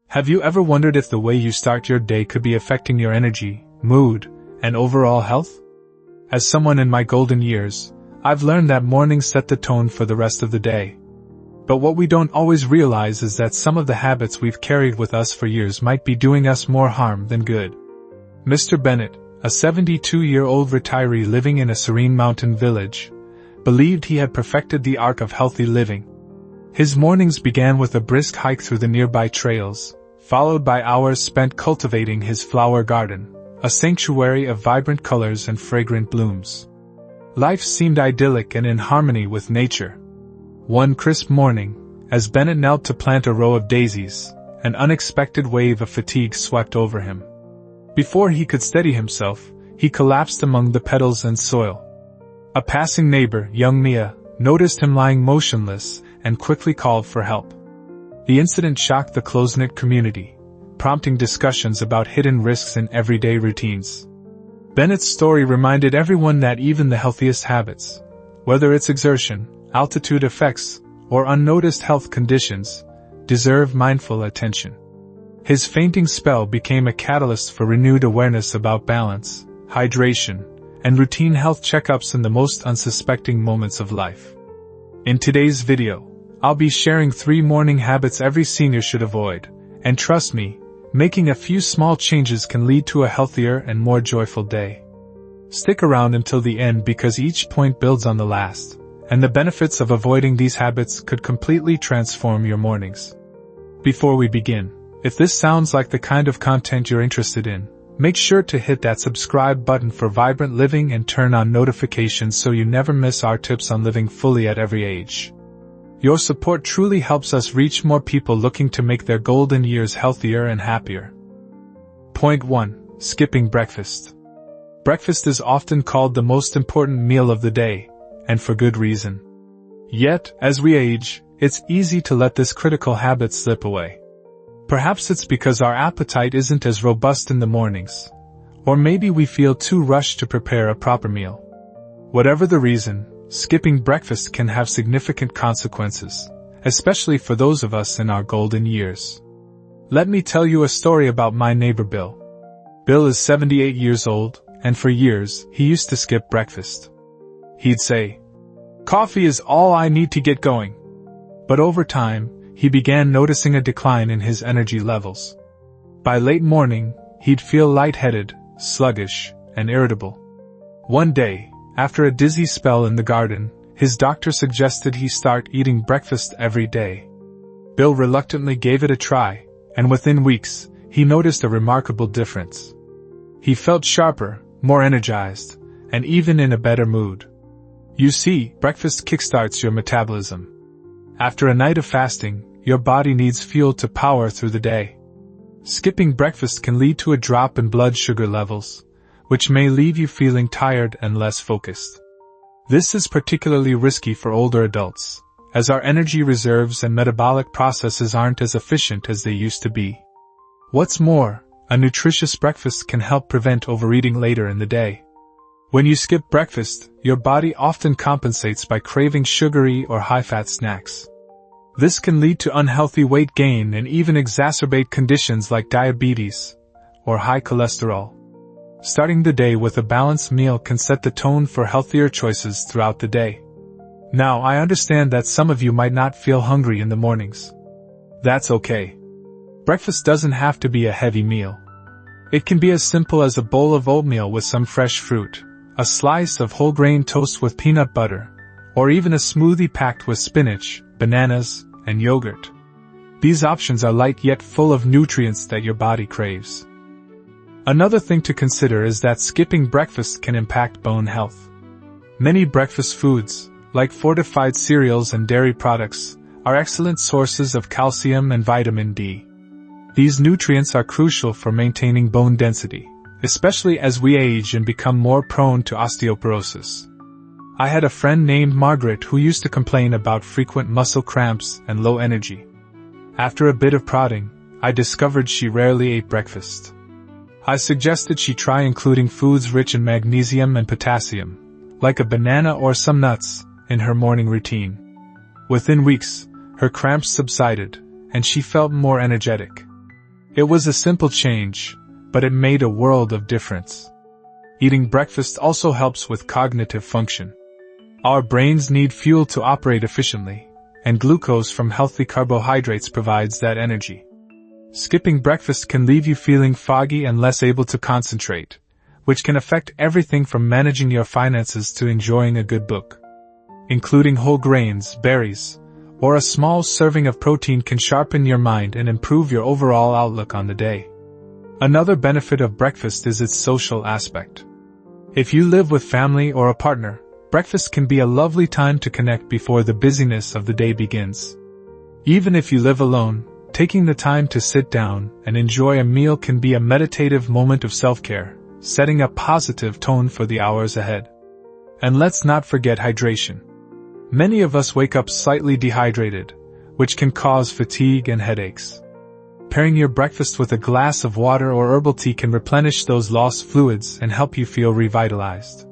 Have you ever wondered if the way you start your day could be affecting your energy, mood, and overall health? As someone in my golden years, I've learned that mornings set the tone for the rest of the day. But what we don't always realize is that some of the habits we've carried with us for years might be doing us more harm than good. Mr. Bennett, a 72-year-old retiree living in a serene mountain village, believed he had perfected the art of healthy living. His mornings began with a brisk hike through the nearby trails, followed by hours spent cultivating his flower garden, a sanctuary of vibrant colors and fragrant blooms. Life seemed idyllic and in harmony with nature. One crisp morning, as Bennett knelt to plant a row of daisies, an unexpected wave of fatigue swept over him. Before he could steady himself, he collapsed among the petals and soil. A passing neighbor, young Mia, noticed him lying motionless and quickly called for help. The incident shocked the close-knit community, prompting discussions about hidden risks in everyday routines. Bennett's story reminded everyone that even the healthiest habits, whether it's exertion, altitude effects, or unnoticed health conditions, deserve mindful attention. His fainting spell became a catalyst for renewed awareness about balance, hydration, and routine health checkups in the most unsuspecting moments of life. In today's video, I'll be sharing 3 morning habits every senior should avoid, and trust me, making a few small changes can lead to a healthier and more joyful day. Stick around until the end because each point builds on the last, and the benefits of avoiding these habits could completely transform your mornings. Before we begin, if this sounds like the kind of content you're interested in, make sure to hit that subscribe button for vibrant living and turn on notifications so you never miss our tips on living fully at every age. Your support truly helps us reach more people looking to make their golden years healthier and happier. Point 1. Skipping breakfast. Breakfast is often called the most important meal of the day, and for good reason. Yet, as we age, it's easy to let this critical habit slip away. Perhaps it's because our appetite isn't as robust in the mornings, or maybe we feel too rushed to prepare a proper meal. Whatever the reason, skipping breakfast can have significant consequences, especially for those of us in our golden years. Let me tell you a story about my neighbor Bill. Bill is 78 years old, and for years, he used to skip breakfast. He'd say, "Coffee is all I need to get going." But over time, he began noticing a decline in his energy levels. By late morning, he'd feel lightheaded, sluggish, and irritable. One day, after a dizzy spell in the garden, his doctor suggested he start eating breakfast every day. Bill reluctantly gave it a try, and within weeks, he noticed a remarkable difference. He felt sharper, more energized, and even in a better mood. You see, breakfast kickstarts your metabolism. After a night of fasting, your body needs fuel to power through the day. Skipping breakfast can lead to a drop in blood sugar levels, which may leave you feeling tired and less focused. This is particularly risky for older adults, as our energy reserves and metabolic processes aren't as efficient as they used to be. What's more, a nutritious breakfast can help prevent overeating later in the day. When you skip breakfast, your body often compensates by craving sugary or high-fat snacks. This can lead to unhealthy weight gain and even exacerbate conditions like diabetes or high cholesterol. Starting the day with a balanced meal can set the tone for healthier choices throughout the day. Now, I understand that some of you might not feel hungry in the mornings. That's okay. Breakfast doesn't have to be a heavy meal. It can be as simple as a bowl of oatmeal with some fresh fruit, a slice of whole grain toast with peanut butter, or even a smoothie packed with spinach, bananas, and yogurt. These options are light yet full of nutrients that your body craves. Another thing to consider is that skipping breakfast can impact bone health. Many breakfast foods, like fortified cereals and dairy products, are excellent sources of calcium and vitamin D. These nutrients are crucial for maintaining bone density, especially as we age and become more prone to osteoporosis. I had a friend named Margaret who used to complain about frequent muscle cramps and low energy. After a bit of prodding, I discovered she rarely ate breakfast. I suggested she try including foods rich in magnesium and potassium, like a banana or some nuts, in her morning routine. Within weeks, her cramps subsided, and she felt more energetic. It was a simple change, but it made a world of difference. Eating breakfast also helps with cognitive function. Our brains need fuel to operate efficiently, and glucose from healthy carbohydrates provides that energy. Skipping breakfast can leave you feeling foggy and less able to concentrate, which can affect everything from managing your finances to enjoying a good book. Including whole grains, berries, or a small serving of protein can sharpen your mind and improve your overall outlook on the day. Another benefit of breakfast is its social aspect. If you live with family or a partner, breakfast can be a lovely time to connect before the busyness of the day begins. Even if you live alone, taking the time to sit down and enjoy a meal can be a meditative moment of self-care, setting a positive tone for the hours ahead. And let's not forget hydration. Many of us wake up slightly dehydrated, which can cause fatigue and headaches. Pairing your breakfast with a glass of water or herbal tea can replenish those lost fluids and help you feel revitalized.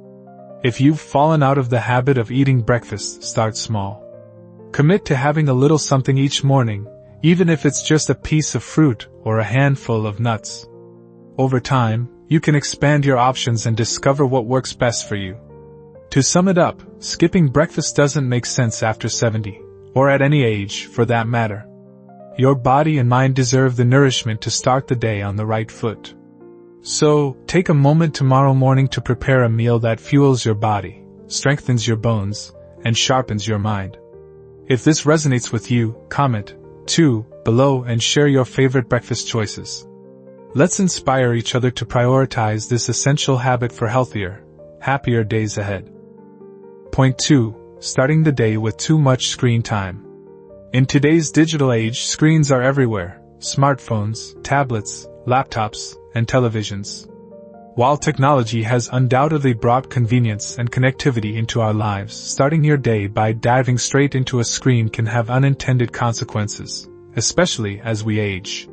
If you've fallen out of the habit of eating breakfast, start small. Commit to having a little something each morning, even if it's just a piece of fruit or a handful of nuts. Over time, you can expand your options and discover what works best for you. To sum it up, skipping breakfast doesn't make sense after 70, or at any age for that matter. Your body and mind deserve the nourishment to start the day on the right foot. So, take a moment tomorrow morning to prepare a meal that fuels your body, strengthens your bones, and sharpens your mind. If this resonates with you, comment, too, below and share your favorite breakfast choices. Let's inspire each other to prioritize this essential habit for healthier, happier days ahead. Point 2. Starting the day with too much screen time. In today's digital age, screens are everywhere: smartphones, tablets, laptops, and televisions. While technology has undoubtedly brought convenience and connectivity into our lives, starting your day by diving straight into a screen can have unintended consequences, especially as we age.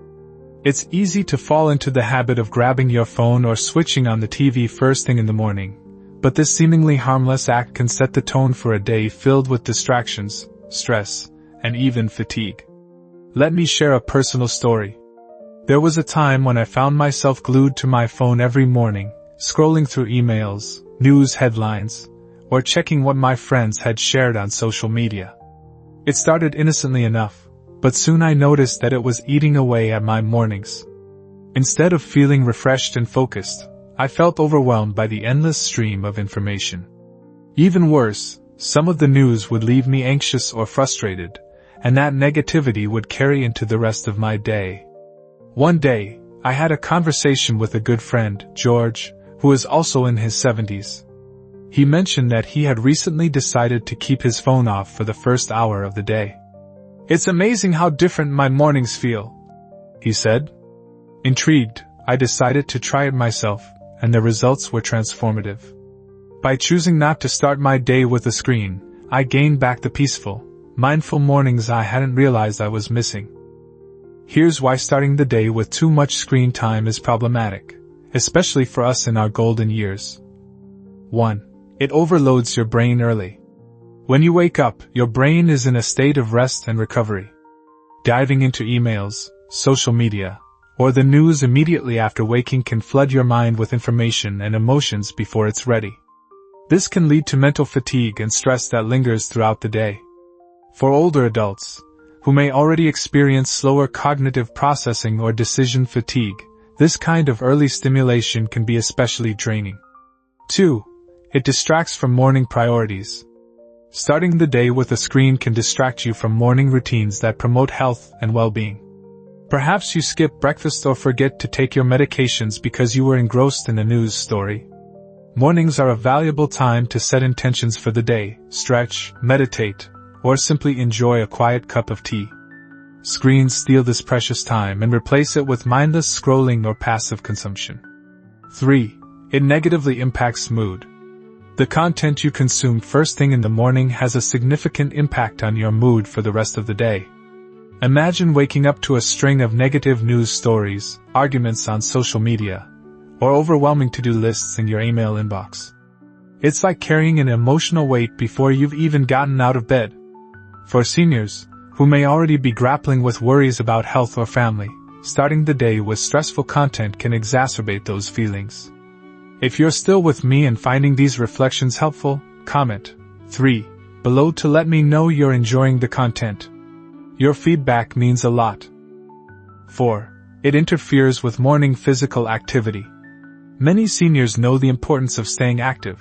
It's easy to fall into the habit of grabbing your phone or switching on the TV first thing in the morning, but this seemingly harmless act can set the tone for a day filled with distractions, stress, and even fatigue. Let me share a personal story. There was a time when I found myself glued to my phone every morning, scrolling through emails, news headlines, or checking what my friends had shared on social media. It started innocently enough, but soon I noticed that it was eating away at my mornings. Instead of feeling refreshed and focused, I felt overwhelmed by the endless stream of information. Even worse, some of the news would leave me anxious or frustrated, and that negativity would carry into the rest of my day. One day, I had a conversation with a good friend, George, who is also in his 70s. He mentioned that he had recently decided to keep his phone off for the first hour of the day. "It's amazing how different my mornings feel," he said. Intrigued, I decided to try it myself, and the results were transformative. By choosing not to start my day with a screen, I gained back the peaceful, mindful mornings I hadn't realized I was missing. Here's why starting the day with too much screen time is problematic, especially for us in our golden years. 1. It overloads your brain early. When you wake up, your brain is in a state of rest and recovery. Diving into emails, social media, or the news immediately after waking can flood your mind with information and emotions before it's ready. This can lead to mental fatigue and stress that lingers throughout the day. For older adults, who may already experience slower cognitive processing or decision fatigue, this kind of early stimulation can be especially draining. 2. It distracts from morning priorities. Starting the day with a screen can distract you from morning routines that promote health and well-being. Perhaps you skip breakfast or forget to take your medications because you were engrossed in a news story. Mornings are a valuable time to set intentions for the day, stretch, meditate, or simply enjoy a quiet cup of tea. Screens steal this precious time and replace it with mindless scrolling or passive consumption. 3. It negatively impacts mood. The content you consume first thing in the morning has a significant impact on your mood for the rest of the day. Imagine waking up to a string of negative news stories, arguments on social media, or overwhelming to-do lists in your email inbox. It's like carrying an emotional weight before you've even gotten out of bed. For seniors, who may already be grappling with worries about health or family, starting the day with stressful content can exacerbate those feelings. If you're still with me and finding these reflections helpful, comment 3 below to let me know you're enjoying the content. Your feedback means a lot. 4. It interferes with morning physical activity. Many seniors know the importance of staying active,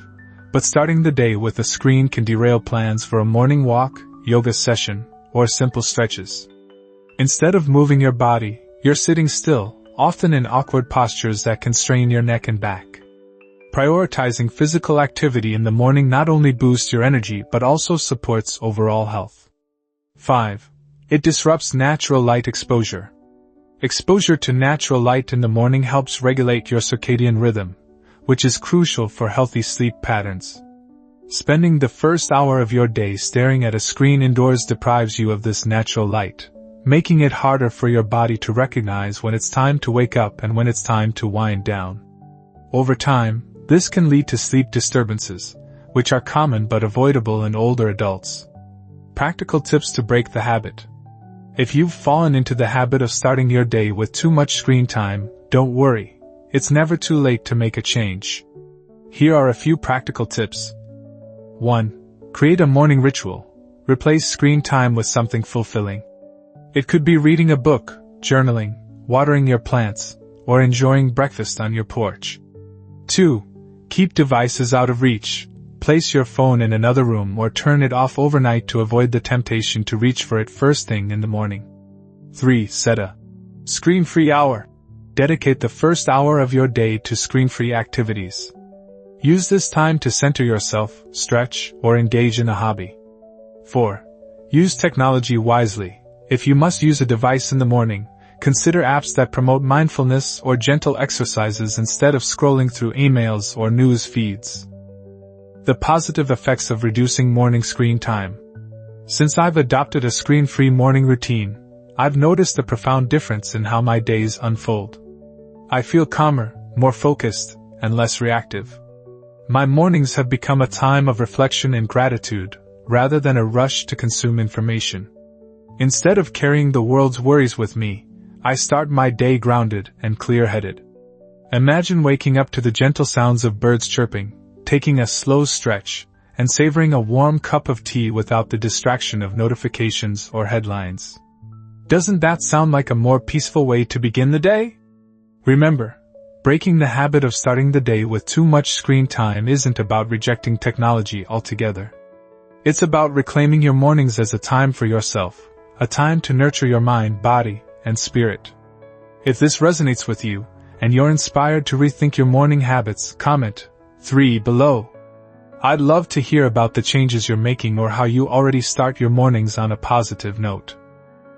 but starting the day with a screen can derail plans for a morning walk, yoga session, or simple stretches. Instead of moving your body, you're sitting still, often in awkward postures that can strain your neck and back. Prioritizing physical activity in the morning not only boosts your energy but also supports overall health. 5. It disrupts natural light exposure. Exposure to natural light in the morning helps regulate your circadian rhythm, which is crucial for healthy sleep patterns. Spending the first hour of your day staring at a screen indoors deprives you of this natural light, making it harder for your body to recognize when it's time to wake up and when it's time to wind down. Over time, this can lead to sleep disturbances, which are common but avoidable in older adults. Practical tips to break the habit. If you've fallen into the habit of starting your day with too much screen time, don't worry. It's never too late to make a change. Here are a few practical tips. 1. Create a morning ritual. Replace screen time with something fulfilling. It could be reading a book, journaling, watering your plants, or enjoying breakfast on your porch. 2. Keep devices out of reach. Place your phone in another room or turn it off overnight to avoid the temptation to reach for it first thing in the morning. 3. Set a screen-free hour. Dedicate the first hour of your day to screen-free activities. Use this time to center yourself, stretch, or engage in a hobby. 4. Use technology wisely. If you must use a device in the morning, consider apps that promote mindfulness or gentle exercises instead of scrolling through emails or news feeds. The positive effects of reducing morning screen time. Since I've adopted a screen-free morning routine, I've noticed a profound difference in how my days unfold. I feel calmer, more focused, and less reactive. My mornings have become a time of reflection and gratitude, rather than a rush to consume information. Instead of carrying the world's worries with me, I start my day grounded and clear-headed. Imagine waking up to the gentle sounds of birds chirping, taking a slow stretch, and savoring a warm cup of tea without the distraction of notifications or headlines. Doesn't that sound like a more peaceful way to begin the day? Remember, breaking the habit of starting the day with too much screen time isn't about rejecting technology altogether. It's about reclaiming your mornings as a time for yourself, a time to nurture your mind, body, and spirit. If this resonates with you, and you're inspired to rethink your morning habits, comment 3 below. I'd love to hear about the changes you're making or how you already start your mornings on a positive note.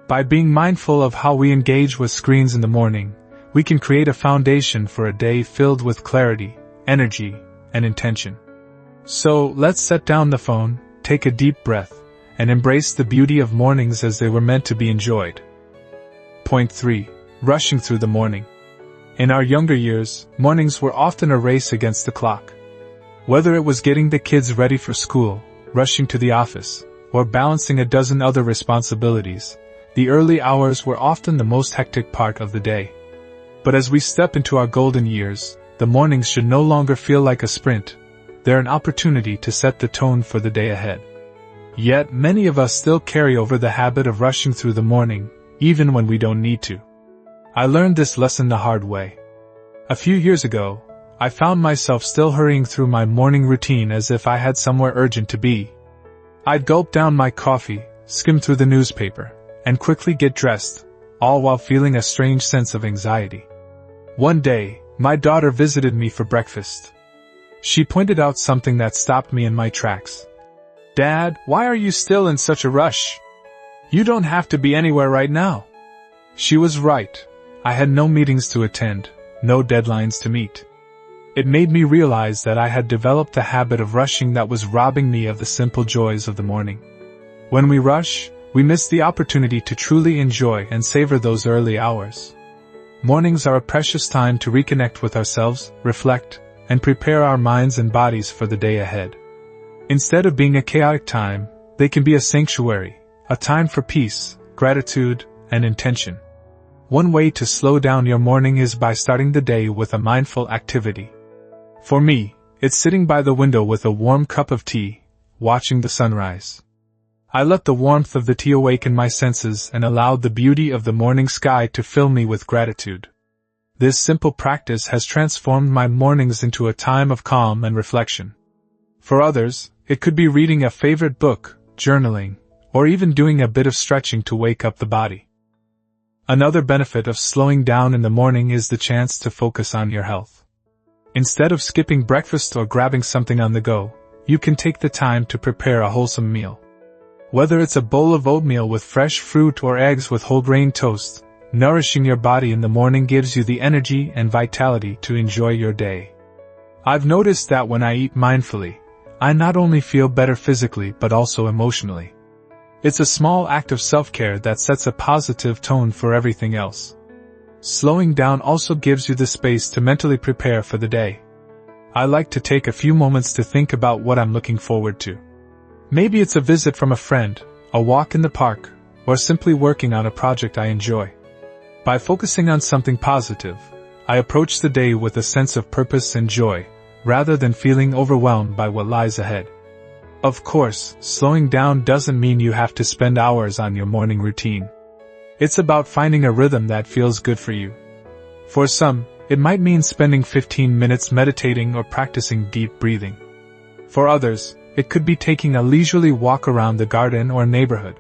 By being mindful of how we engage with screens in the morning, we can create a foundation for a day filled with clarity, energy, and intention. So, let's set down the phone, take a deep breath, and embrace the beauty of mornings as they were meant to be enjoyed. Point 3. Rushing through the morning. In our younger years, mornings were often a race against the clock. Whether it was getting the kids ready for school, rushing to the office, or balancing a dozen other responsibilities, the early hours were often the most hectic part of the day. But as we step into our golden years, the mornings should no longer feel like a sprint. They're an opportunity to set the tone for the day ahead. Yet, many of us still carry over the habit of rushing through the morning, even when we don't need to. I learned this lesson the hard way. A few years ago, I found myself still hurrying through my morning routine as if I had somewhere urgent to be. I'd gulp down my coffee, skim through the newspaper, and quickly get dressed, all while feeling a strange sense of anxiety. One day, my daughter visited me for breakfast. She pointed out something that stopped me in my tracks. "Dad, why are you still in such a rush? You don't have to be anywhere right now." She was right. I had no meetings to attend, no deadlines to meet. It made me realize that I had developed a habit of rushing that was robbing me of the simple joys of the morning. When we rush, we miss the opportunity to truly enjoy and savor those early hours. Mornings are a precious time to reconnect with ourselves, reflect, and prepare our minds and bodies for the day ahead. Instead of being a chaotic time, they can be a sanctuary, a time for peace, gratitude, and intention. One way to slow down your morning is by starting the day with a mindful activity. For me, it's sitting by the window with a warm cup of tea, watching the sunrise. I let the warmth of the tea awaken my senses and allowed the beauty of the morning sky to fill me with gratitude. This simple practice has transformed my mornings into a time of calm and reflection. For others, it could be reading a favorite book, journaling, or even doing a bit of stretching to wake up the body. Another benefit of slowing down in the morning is the chance to focus on your health. Instead of skipping breakfast or grabbing something on the go, you can take the time to prepare a wholesome meal. Whether it's a bowl of oatmeal with fresh fruit or eggs with whole grain toast, nourishing your body in the morning gives you the energy and vitality to enjoy your day. I've noticed that when I eat mindfully, I not only feel better physically but also emotionally. It's a small act of self-care that sets a positive tone for everything else. Slowing down also gives you the space to mentally prepare for the day. I like to take a few moments to think about what I'm looking forward to. Maybe it's a visit from a friend, a walk in the park, or simply working on a project I enjoy. By focusing on something positive, I approach the day with a sense of purpose and joy, rather than feeling overwhelmed by what lies ahead. Of course, slowing down doesn't mean you have to spend hours on your morning routine. It's about finding a rhythm that feels good for you. For some, it might mean spending 15 minutes meditating or practicing deep breathing. For others, it could be taking a leisurely walk around the garden or neighborhood.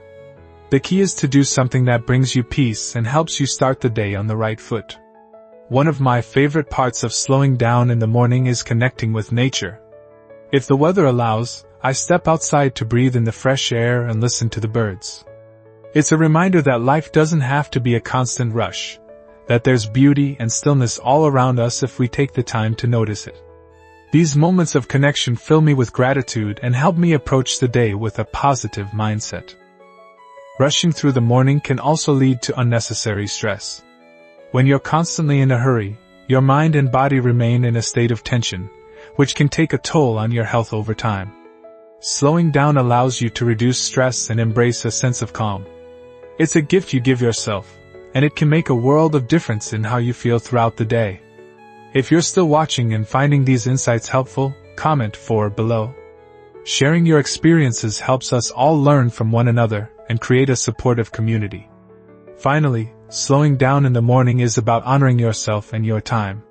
The key is to do something that brings you peace and helps you start the day on the right foot. One of my favorite parts of slowing down in the morning is connecting with nature. If the weather allows, I step outside to breathe in the fresh air and listen to the birds. It's a reminder that life doesn't have to be a constant rush, that there's beauty and stillness all around us if we take the time to notice it. These moments of connection fill me with gratitude and help me approach the day with a positive mindset. Rushing through the morning can also lead to unnecessary stress. When you're constantly in a hurry, your mind and body remain in a state of tension, which can take a toll on your health over time. Slowing down allows you to reduce stress and embrace a sense of calm. It's a gift you give yourself, and it can make a world of difference in how you feel throughout the day. If you're still watching and finding these insights helpful, comment below. Sharing your experiences helps us all learn from one another and create a supportive community. Finally, slowing down in the morning is about honoring yourself and your time.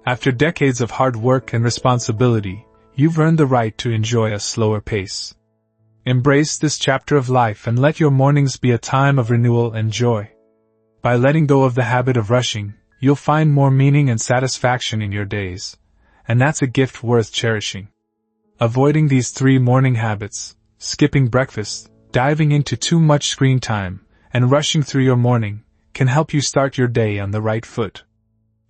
After decades of hard work and responsibility, you've earned the right to enjoy a slower pace. Embrace this chapter of life and let your mornings be a time of renewal and joy. By letting go of the habit of rushing, you'll find more meaning and satisfaction in your days, and that's a gift worth cherishing. Avoiding these 3 morning habits, skipping breakfast, diving into too much screen time, and rushing through your morning, can help you start your day on the right foot.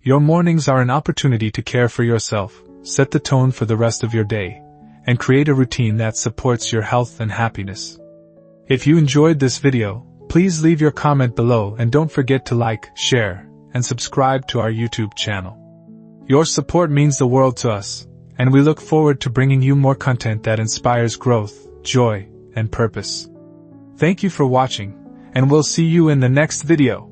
Your mornings are an opportunity to care for yourself, set the tone for the rest of your day, and create a routine that supports your health and happiness. If you enjoyed this video, please leave your comment below and don't forget to like, share, and subscribe to our YouTube channel. Your support means the world to us, and we look forward to bringing you more content that inspires growth, joy, and purpose. Thank you for watching, and we'll see you in the next video.